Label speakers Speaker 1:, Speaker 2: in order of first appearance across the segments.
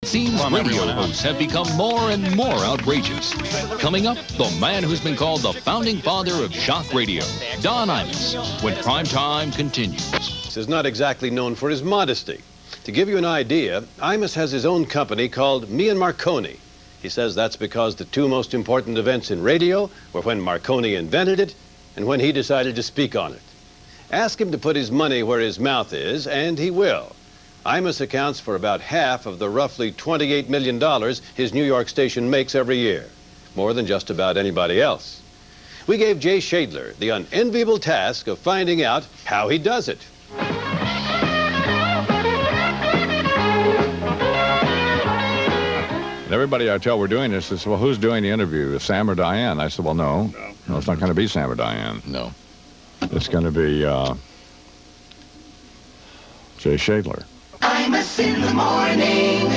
Speaker 1: seems radio hosts have become more and more outrageous. Coming up, the man who's been called the founding father of shock radio, Don Imus, when Primetime continues.
Speaker 2: This is not exactly known for his modesty. To give you an idea, Imus has his own company called Me and Marconi. He says that's because the two most important events in radio were when Marconi invented it and when he decided to speak on it. Ask him to put his money where his mouth is, and he will. Imus accounts for about half of the roughly $28 million his New York station makes every year, more than just about anybody else. We gave Jay Shadler the unenviable task of finding out how he does it.
Speaker 3: And everybody I tell we're doing this says, well, who's doing the interview, Sam or Diane? I said, well, no, it's not going to be Sam or Diane.
Speaker 1: No.
Speaker 3: It's going to be Jay Shadler.
Speaker 4: Imus in the morning.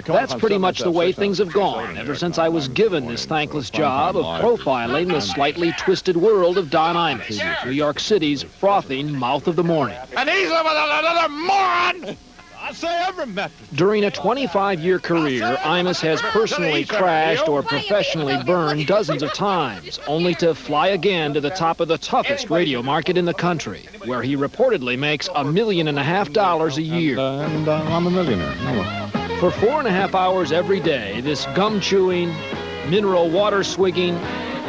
Speaker 5: That's pretty much the way things have gone ever since I was given this thankless job of profiling the slightly twisted world of Don Imus, New York City's frothing mouth of the morning.
Speaker 6: And he's living another moron! I say every method.
Speaker 5: During a 25-year career, Imus has personally crashed or professionally burned dozens of times, only to fly again to the top of the toughest radio market in the country, where he reportedly makes $1.5 million a year.
Speaker 3: And I'm a millionaire.
Speaker 5: For 4.5 hours every day, this gum-chewing, mineral water swigging,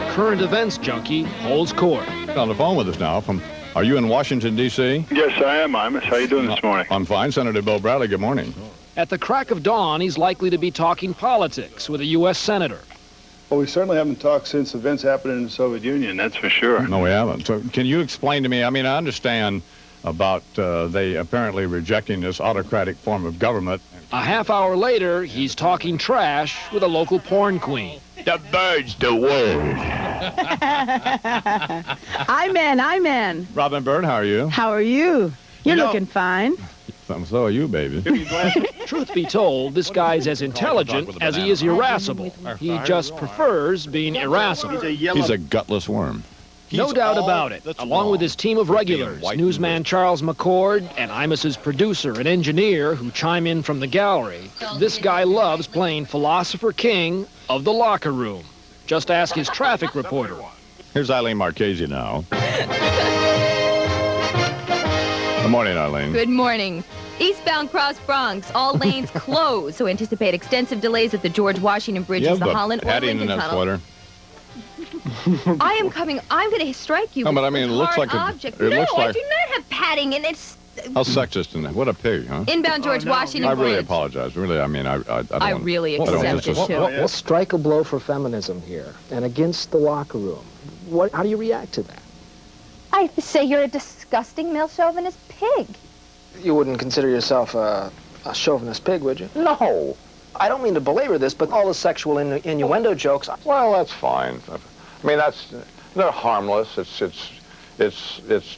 Speaker 5: current events junkie holds court.
Speaker 3: On the phone with us now from... Are you in Washington, D.C.?
Speaker 7: Yes, I am, Imus. How you doing this morning?
Speaker 3: I'm fine. Senator Bill Bradley, good morning.
Speaker 5: At the crack of dawn, he's likely to be talking politics with a U.S. senator.
Speaker 7: Well, we certainly haven't talked since events happened in the Soviet Union, that's for sure.
Speaker 3: No, we haven't. So can you explain to me, I mean, I understand about they apparently rejecting this autocratic form of government.
Speaker 5: A half hour later, he's talking trash with a local porn queen.
Speaker 6: The bird's the word.
Speaker 8: I'm in.
Speaker 3: Robin Bird, how are you?
Speaker 8: How are you? You're looking fine.
Speaker 3: So are you, baby.
Speaker 5: Truth be told, this guy's as intelligent as he is irascible. He just prefers being irascible.
Speaker 3: He's a gutless worm.
Speaker 5: No doubt about it. Along with his team of regulars, newsman Charles McCord and Imus's producer and engineer who chime in from the gallery, this guy loves playing philosopher king of the locker room. Just ask his traffic reporter.
Speaker 3: Here's Eileen Marchese now. Good morning, Eileen.
Speaker 9: Good morning. Eastbound Cross Bronx, all lanes closed, so anticipate extensive delays at the George Washington Bridges, the Holland or Lincoln Tunnel.
Speaker 3: Sweater.
Speaker 9: I am coming. I'm going to strike you.
Speaker 3: No, but I mean,
Speaker 9: with
Speaker 3: it looks like
Speaker 9: object.
Speaker 3: it
Speaker 9: No,
Speaker 3: looks
Speaker 9: I
Speaker 3: like.
Speaker 9: do not have padding, and it's.
Speaker 3: How sexist in that? What a pig, huh?
Speaker 9: Inbound George Washington
Speaker 3: I really
Speaker 9: Bridge.
Speaker 3: apologize. Really, I mean, I don't.
Speaker 9: I really accept it too.
Speaker 5: We'll strike a blow for feminism here and against the locker room. How do you react to that?
Speaker 9: I say you're a disgusting male chauvinist pig.
Speaker 5: You wouldn't consider yourself a chauvinist pig, would you?
Speaker 3: No.
Speaker 5: I don't mean to belabor this, but all the sexual innuendo jokes.
Speaker 3: Well, that's fine. I mean, they're harmless. It's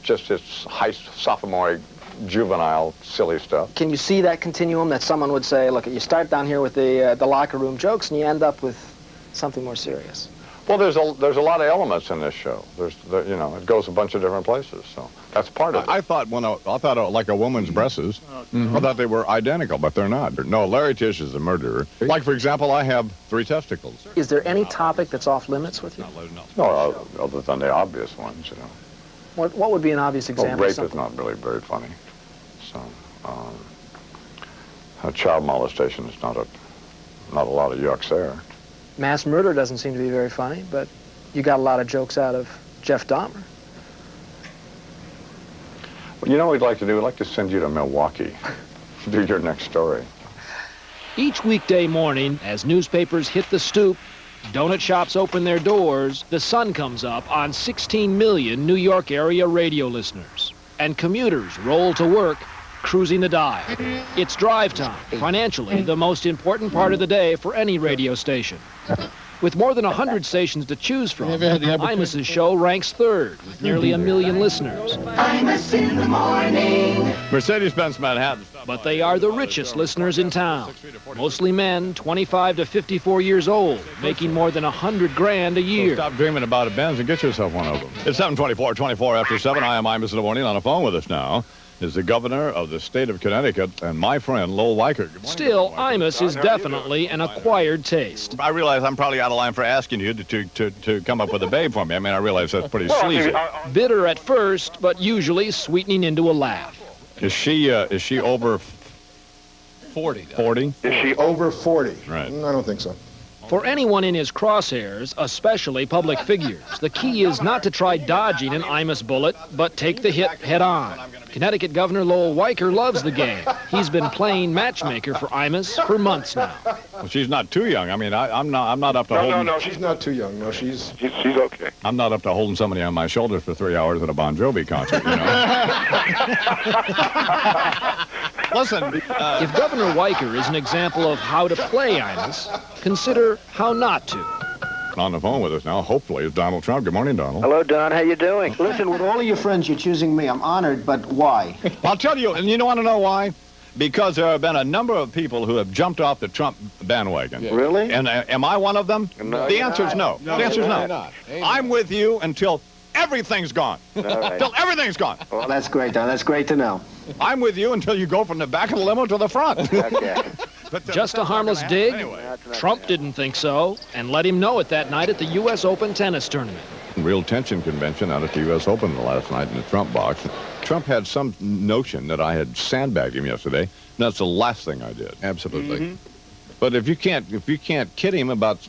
Speaker 3: just high sophomoric, juvenile, silly stuff.
Speaker 5: Can you see that continuum that someone would say, look, you start down here with the locker room jokes and you end up with something more serious?
Speaker 3: Well, there's a lot of elements in this show. It goes a bunch of different places, so that's part of it. I thought like a woman's breasts, I thought they were identical, but they're not. No, Larry Tisch is a murderer. Like, for example, I have 3 testicles.
Speaker 5: Is there any topic that's off limits with you?
Speaker 3: No, other than the obvious ones, you know.
Speaker 5: What would be an obvious example?
Speaker 3: Well, rape is not really very funny. So, child molestation is not a lot of yucks there.
Speaker 5: Mass murder doesn't seem to be very funny, but you got a lot of jokes out of Jeff Dahmer.
Speaker 3: Well, you know what we'd like to do? We'd like to send you to Milwaukee to do your next story.
Speaker 5: Each weekday morning, as newspapers hit the stoop, donut shops open their doors, the sun comes up on 16 million New York area radio listeners, and commuters roll to work, cruising the dial. It's drive time, financially the most important part of the day for any radio station. With more than 100 stations to choose from, Imus's show ranks 3rd with nearly 1 million listeners.
Speaker 4: Imus in the morning.
Speaker 3: Mercedes-Benz Manhattan.
Speaker 5: But they are the richest listeners in town. Mostly men, 25 to 54 years old, making more than $100,000 a year.
Speaker 3: So stop dreaming about a Benz and get yourself one of them. It's 7:24 after 7. I am Imus in the morning. On the phone with us now, is the governor of the state of Connecticut and my friend, Lowell Weicker.
Speaker 5: Still, Imus is definitely an acquired taste.
Speaker 3: I realize I'm probably out of line for asking you to come up with a babe for me. I mean, I realize that's pretty sleazy.
Speaker 5: Bitter at first, but usually sweetening into a laugh.
Speaker 3: Is she over
Speaker 10: 40?
Speaker 3: 40?
Speaker 11: Is she over 40?
Speaker 3: Right.
Speaker 11: I don't think so.
Speaker 5: For anyone in his crosshairs, especially public figures, the key is not to try dodging an Imus bullet, but take the hit head on. Connecticut Governor Lowell Weicker loves the game. He's been playing matchmaker for Imus for months now.
Speaker 3: Well, she's not too young. I mean, I'm not up to holding...
Speaker 11: No, she's not too young. No, she's
Speaker 3: okay. I'm not up to holding somebody on my shoulders for 3 hours at a Bon Jovi concert, you know. Listen,
Speaker 5: if Governor Weicker is an example of how to play Imus, consider how not to.
Speaker 3: On the phone with us now, hopefully, is Donald Trump. Good morning, Donald.
Speaker 12: Hello, Don. How you doing?
Speaker 13: Listen, with all of your friends, you're choosing me. I'm honored, but why?
Speaker 3: I'll tell you, and you want to know why? Because there have been a number of people who have jumped off the Trump bandwagon.
Speaker 12: Yeah. Really?
Speaker 3: And am I one of them?
Speaker 12: No,
Speaker 3: the answer is no. The answer is no. I'm with you until everything's gone.
Speaker 12: Right.
Speaker 3: Until everything's gone.
Speaker 13: Well, that's great, Don. That's great to know.
Speaker 3: I'm with you until you go from the back of the limo to the front.
Speaker 12: Okay.
Speaker 5: Just a harmless dig?
Speaker 3: Anyway.
Speaker 5: Trump didn't think so, and let him know it that night at the U.S. Open tennis tournament.
Speaker 3: Real tension convention out at the U.S. Open last night in the Trump box. Trump had some notion that I had sandbagged him yesterday, and that's the last thing I did.
Speaker 10: Absolutely.
Speaker 3: Mm-hmm. But if you can't kid him about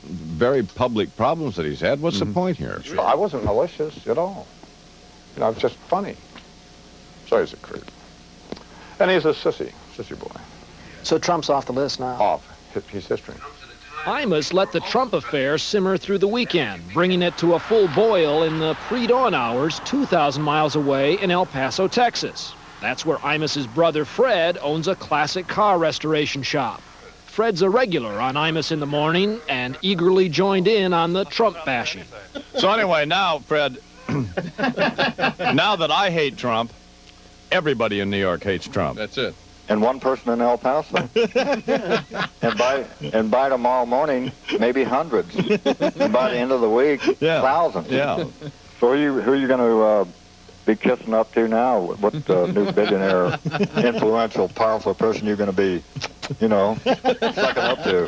Speaker 3: very public problems that he's had, what's the point here?
Speaker 14: I wasn't malicious at all. You know, it's just funny. So he's a creep. And he's a sissy boy.
Speaker 13: So Trump's off the list now?
Speaker 14: Off. He's history.
Speaker 5: Imus let the Trump affair simmer through the weekend, bringing it to a full boil in the pre-dawn hours 2,000 miles away in El Paso, Texas. That's where Imus's brother Fred owns a classic car restoration shop. Fred's a regular on Imus in the morning and eagerly joined in on the Trump bashing.
Speaker 3: So anyway, now, Fred, now that I hate Trump, everybody in New York hates Trump.
Speaker 10: That's it.
Speaker 12: And one person in El Paso. and by tomorrow morning, maybe hundreds. And by the end of the week, thousands.
Speaker 3: Yeah.
Speaker 12: So who are you going to be kissing up to now? What new billionaire, influential, powerful person you're going to be, you know, sucking up to?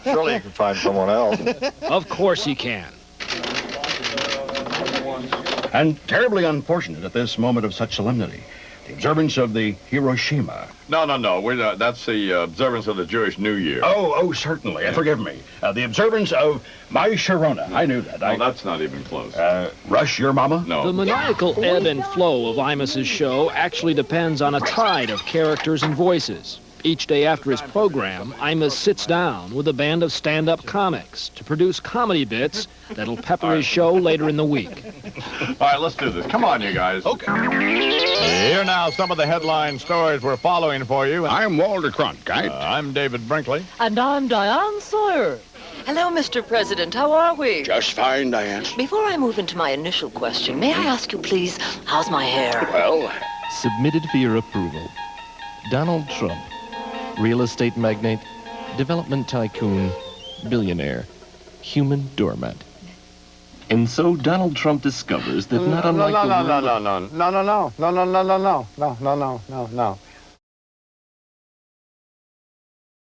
Speaker 12: Surely you can find someone else.
Speaker 5: Of course he can.
Speaker 15: And terribly unfortunate at this moment of such solemnity, the observance of the Hiroshima.
Speaker 3: No. That's the observance of the Jewish New Year.
Speaker 15: Oh, certainly.
Speaker 3: Yeah.
Speaker 15: Forgive me. The observance of my Sharona. I knew that.
Speaker 3: No, that's not even close.
Speaker 15: Rush your mama?
Speaker 3: No.
Speaker 5: The maniacal ebb and flow of Imus's show actually depends on a tide of characters and voices. Each day after his program, Imus sits down with a band of stand-up comics to produce comedy bits that'll pepper his show later in the week.
Speaker 3: All right, let's do this. Come on, you guys. Okay. Here now some of the headline stories we're following for you.
Speaker 6: I'm Walter Cronkite.
Speaker 3: I'm David Brinkley.
Speaker 16: And I'm Diane Sawyer. Hello, Mr. President. How are we?
Speaker 6: Just fine, Diane.
Speaker 16: Before I move into my initial question, may I ask you, please, how's my hair?
Speaker 6: Well...
Speaker 17: Submitted for your approval. Donald Trump. Real estate magnate, development tycoon, billionaire, human doormat. And so Donald Trump discovers that not unlike
Speaker 14: No.